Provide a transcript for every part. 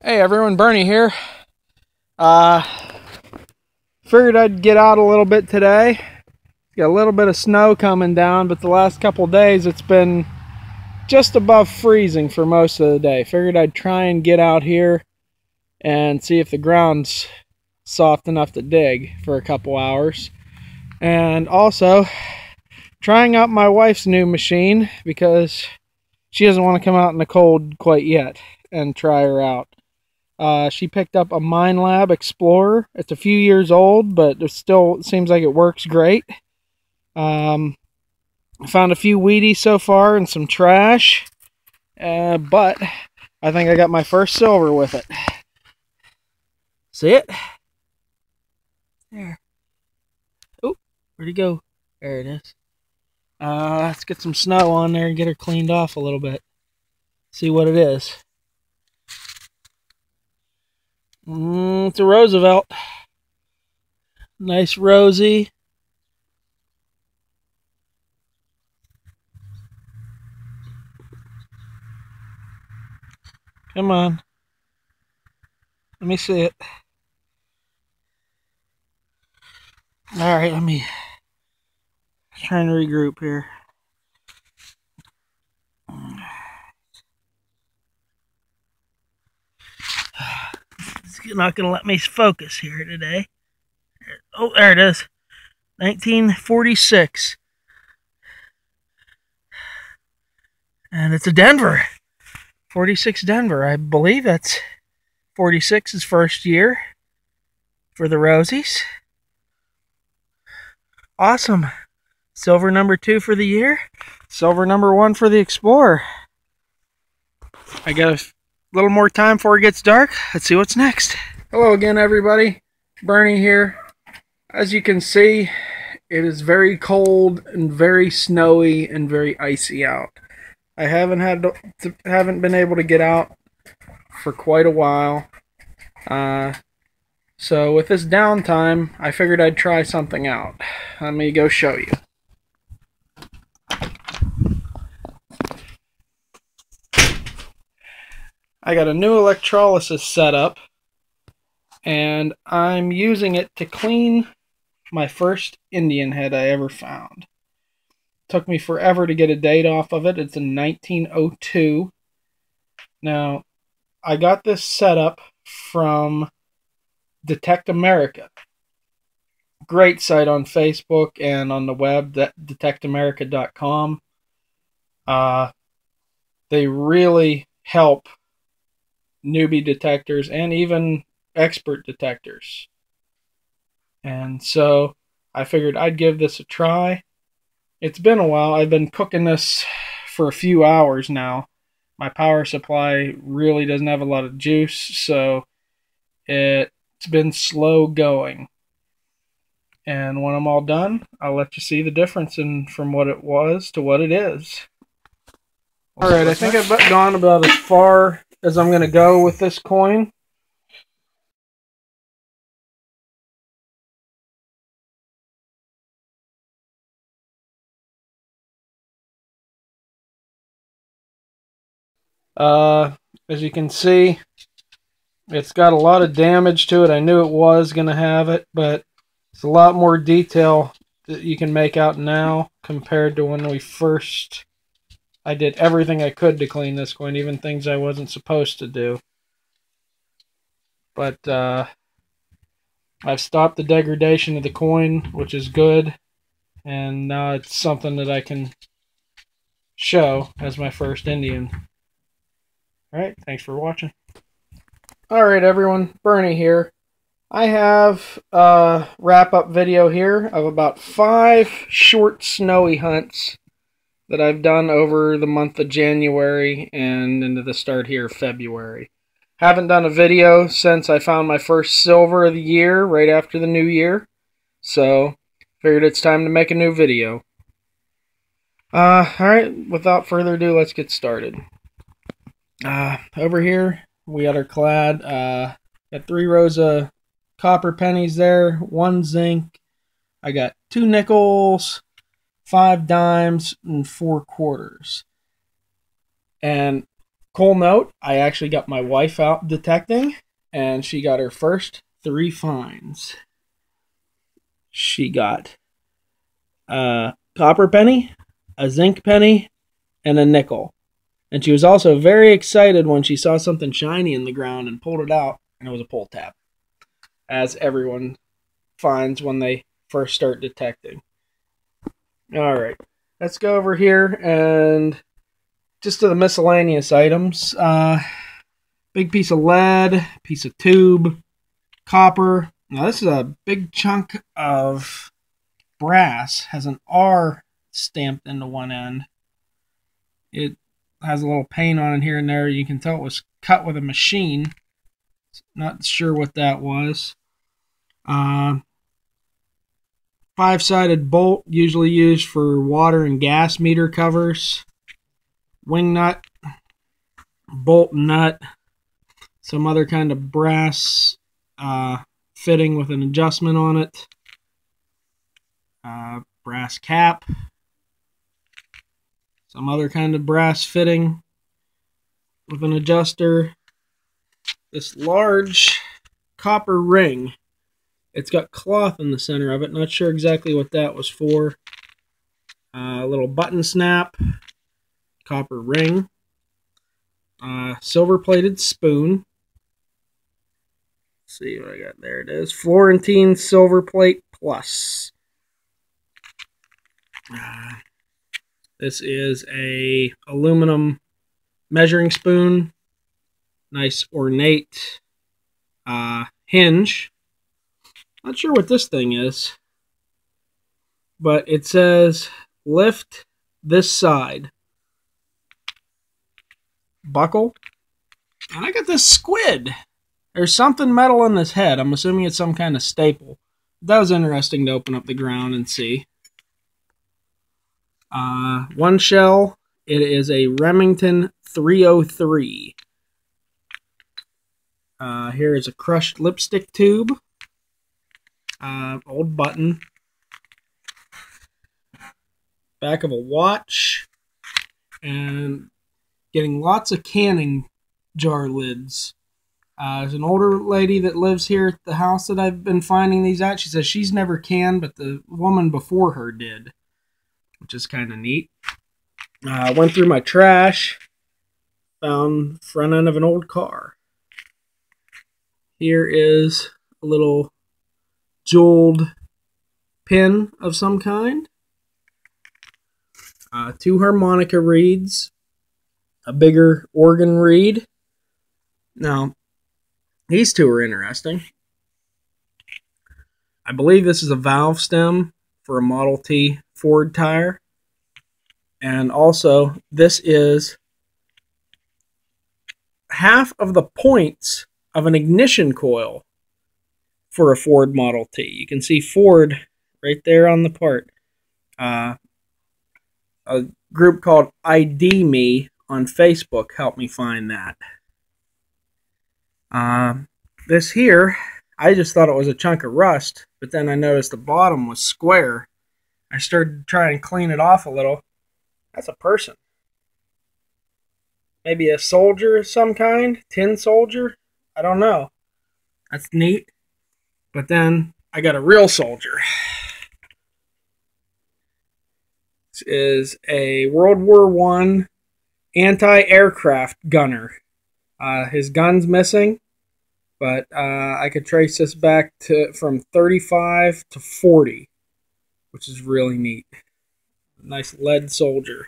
Hey everyone, Bernie here. Figured I'd get out a little bit today. Got a little bit of snow coming down, but the last couple days it's been just above freezing for most of the day. Figured I'd try and get out here and see if the ground's soft enough to dig for a couple hours. And also trying out my wife's new machine because she doesn't want to come out in the cold quite yet and try her out. She picked up a MineLab Explorer. It's a few years old, but it still seems like it works great. I found a few Wheaties so far and some trash, but I think I got my first silver with it. See it? There. Oh, where'd it go? There it is. Let's get some snow on there and get her cleaned off a little bit. See what it is. It's a Roosevelt. Nice rosy. Come on. Let me see it. Alright, let me try and regroup here. It's not going to let me focus here today. Oh, there it is. 1946. And it's a Denver. 46 Denver. I believe that's 46's first year for the Rosies. Awesome. Silver number 2 for the year. Silver number 1 for the Explorer. I got a little more time before it gets dark. Let's see what's next. Hello again, everybody. Bernie here. As you can see, it is very cold and very snowy and very icy out. I haven't been able to get out for quite a while. So with this downtime, I figured I'd try something out. Let me go show you. I got a new electrolysis setup, and I'm using it to clean my first Indian head I ever found. Took me forever to get a date off of it. It's in 1902. Now, I got this setup from Detect America. Great site on Facebook and on the web, detectamerica.com. They really help newbie detectors and even expert detectors. And so I figured I'd give this a try. It's been a while. I've been cooking this for a few hours now. My power supply really doesn't have a lot of juice, so it's been slow going. And when I'm all done, I'll let you see the difference from what it was to what it is. Alright, I think I've gone about as far as I'm going to go with this coin. As you can see, it's got a lot of damage to it. I knew it was going to have it, but it's a lot more detail that you can make out now compared to when I did everything I could to clean this coin, even things I wasn't supposed to do. But I've stopped the degradation of the coin, which is good, and now it's something that I can show as my first Indian. Alright, thanks for watching. Alright everyone, Bernie here. I have a wrap-up video here of about 5 short snowy hunts that I've done over the month of January and into the start here of February. Haven't done a video since I found my first silver of the year right after the new year, so figured it's time to make a new video. Alright, without further ado, let's get started. Over here, we got our clad. Got 3 rows of copper pennies there, 1 zinc. I got 2 nickels, 5 dimes, and 4 quarters. And Cool note, I actually got my wife out detecting, and she got her first 3 finds. She got a copper penny, a zinc penny, and a nickel. And she was also very excited when she saw something shiny in the ground and pulled it out, and it was a pull tab, as everyone finds when they first start detecting. Alright, let's go over here and just to the miscellaneous items. Big piece of lead, piece of tube, copper. Now this is a big chunk of brass. Has an R stamped into one end. It has a little paint on it here and there. You can tell it was cut with a machine. Not sure what that was. 5-sided bolt, usually used for water and gas meter covers. Wing nut, bolt nut, some other kind of brass fitting with an adjustment on it. Brass cap, some other kind of brass fitting with an adjuster. This large copper ring. It's got cloth in the center of it. Not sure exactly what that was for. A little button snap. Copper ring. Silver-plated spoon. Let's see what I got. There it is. Florentine Silver Plate Plus. This is a aluminum measuring spoon. Nice ornate hinge. Not sure what this thing is, but it says lift this side. Buckle. And I got this squid. There's something metal in this head. I'm assuming it's some kind of staple. That was interesting to open up the ground and see. One shell. It is a Remington 303. Here is a crushed lipstick tube. Old button. Back of a watch. And getting lots of canning jar lids. There's an older lady that lives here at the house that I've been finding these at. She says she's never canned, but the woman before her did, which is kind of neat. Went through my trash, found the front end of an old car. Here is a little jeweled pin of some kind. 2 harmonica reeds. A bigger organ reed. Now, these two are interesting. I believe this is a valve stem for a Model T Ford tire. And also, this is half of the points of an ignition coil for a Ford Model T. You can see Ford right there on the part. A group called ID Me on Facebook helped me find that. This here, I just thought it was a chunk of rust, but then I noticed the bottom was square. I started to try and clean it off a little. That's a person. Maybe a soldier of some kind? Tin soldier? I don't know. That's neat. But then I got a real soldier. This is a World War I anti-aircraft gunner. His gun's missing, but I could trace this back to from 35 to 40, which is really neat. Nice lead soldier.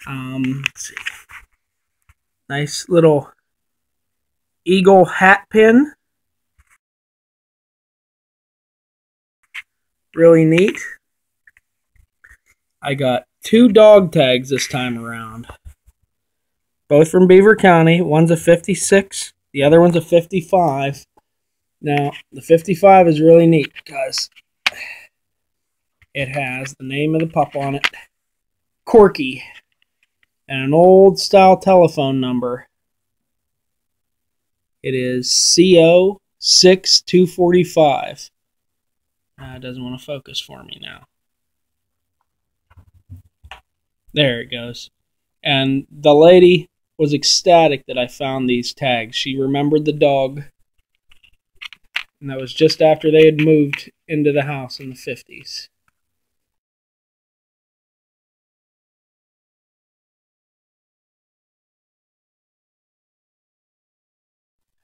Let's see. Nice little eagle hat pin. Really neat. I got 2 dog tags this time around. Both from Beaver County. One's a 56. The other one's a 55. Now, the 55 is really neat because it has the name of the pup on it, Corky, and an old style telephone number. It is CO 6245. It doesn't want to focus for me now. There it goes. And the lady was ecstatic that I found these tags. She remembered the dog, and that was just after they had moved into the house in the 50s.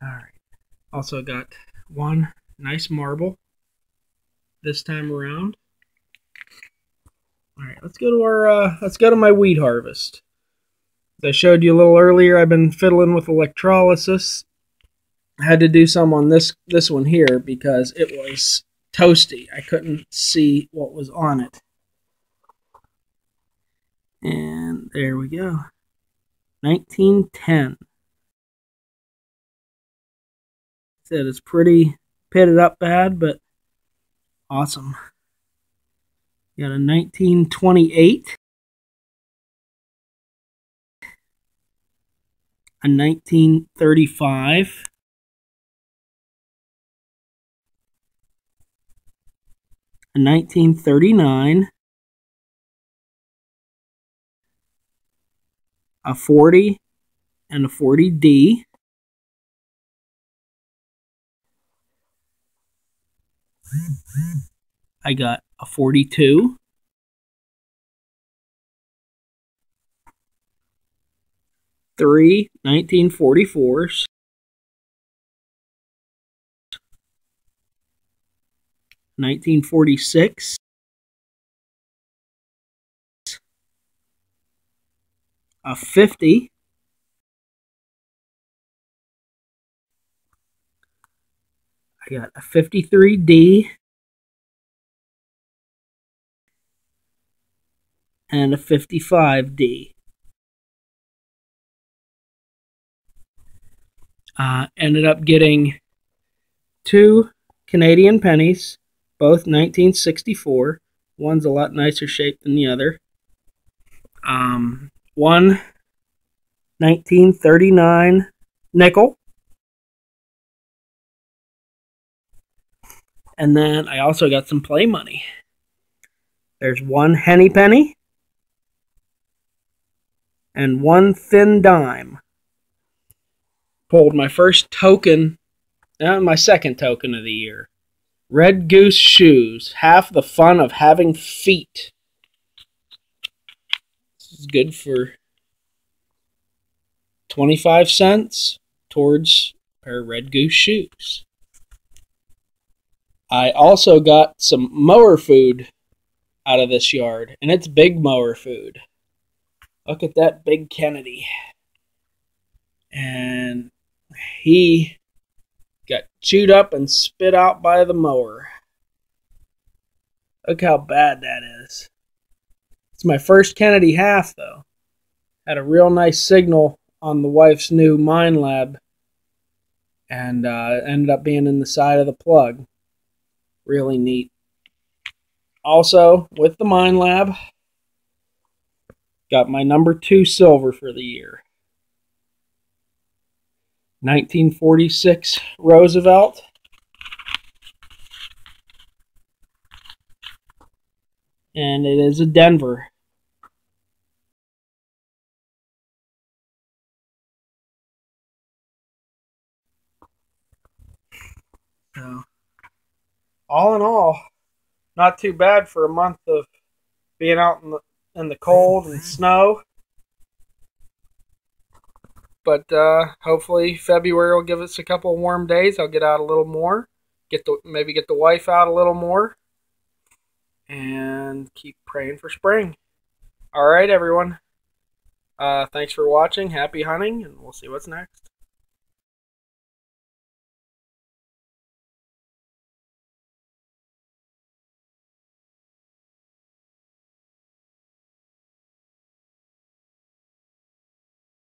Alright. Also got one nice marble this time around. Alright, let's go to my wheat harvest. As I showed you a little earlier, I've been fiddling with electrolysis. I had to do some on this one here because it was toasty. I couldn't see what was on it. And there we go. 1910. Said it's pretty pitted up bad, but awesome. You got a 1928, a 1935, a 1939, a 40, and a 40D. I got a 42, three 1944s, (1946), a 50, I got a 53D, and a 55D. Ended up getting two Canadian pennies, both 1964. One's a lot nicer shape than the other. One 1939 nickel. And then I also got some play money. There's one henny penny and one thin dime. Pulled my first token, my second token of the year. Red Goose shoes. Half the fun of having feet. This is good for 25 cents towards a pair of Red Goose shoes. I also got some mower food out of this yard, and it's big mower food. Look at that big Kennedy. And he got chewed up and spit out by the mower. Look how bad that is. It's my first Kennedy half, though. Had a real nice signal on the wife's new Mine Lab, and ended up being in the side of the plug. Really neat. Also, with the Mine Lab, got my number 2 silver for the year. 1946 Roosevelt. And it is a Denver. So, all in all, not too bad for a month of being out in the cold and snow. But hopefully February will give us a couple of warm days. I'll get out a little more. Maybe get the wife out a little more. And keep praying for spring. Alright, everyone. Thanks for watching. Happy hunting, and we'll see what's next.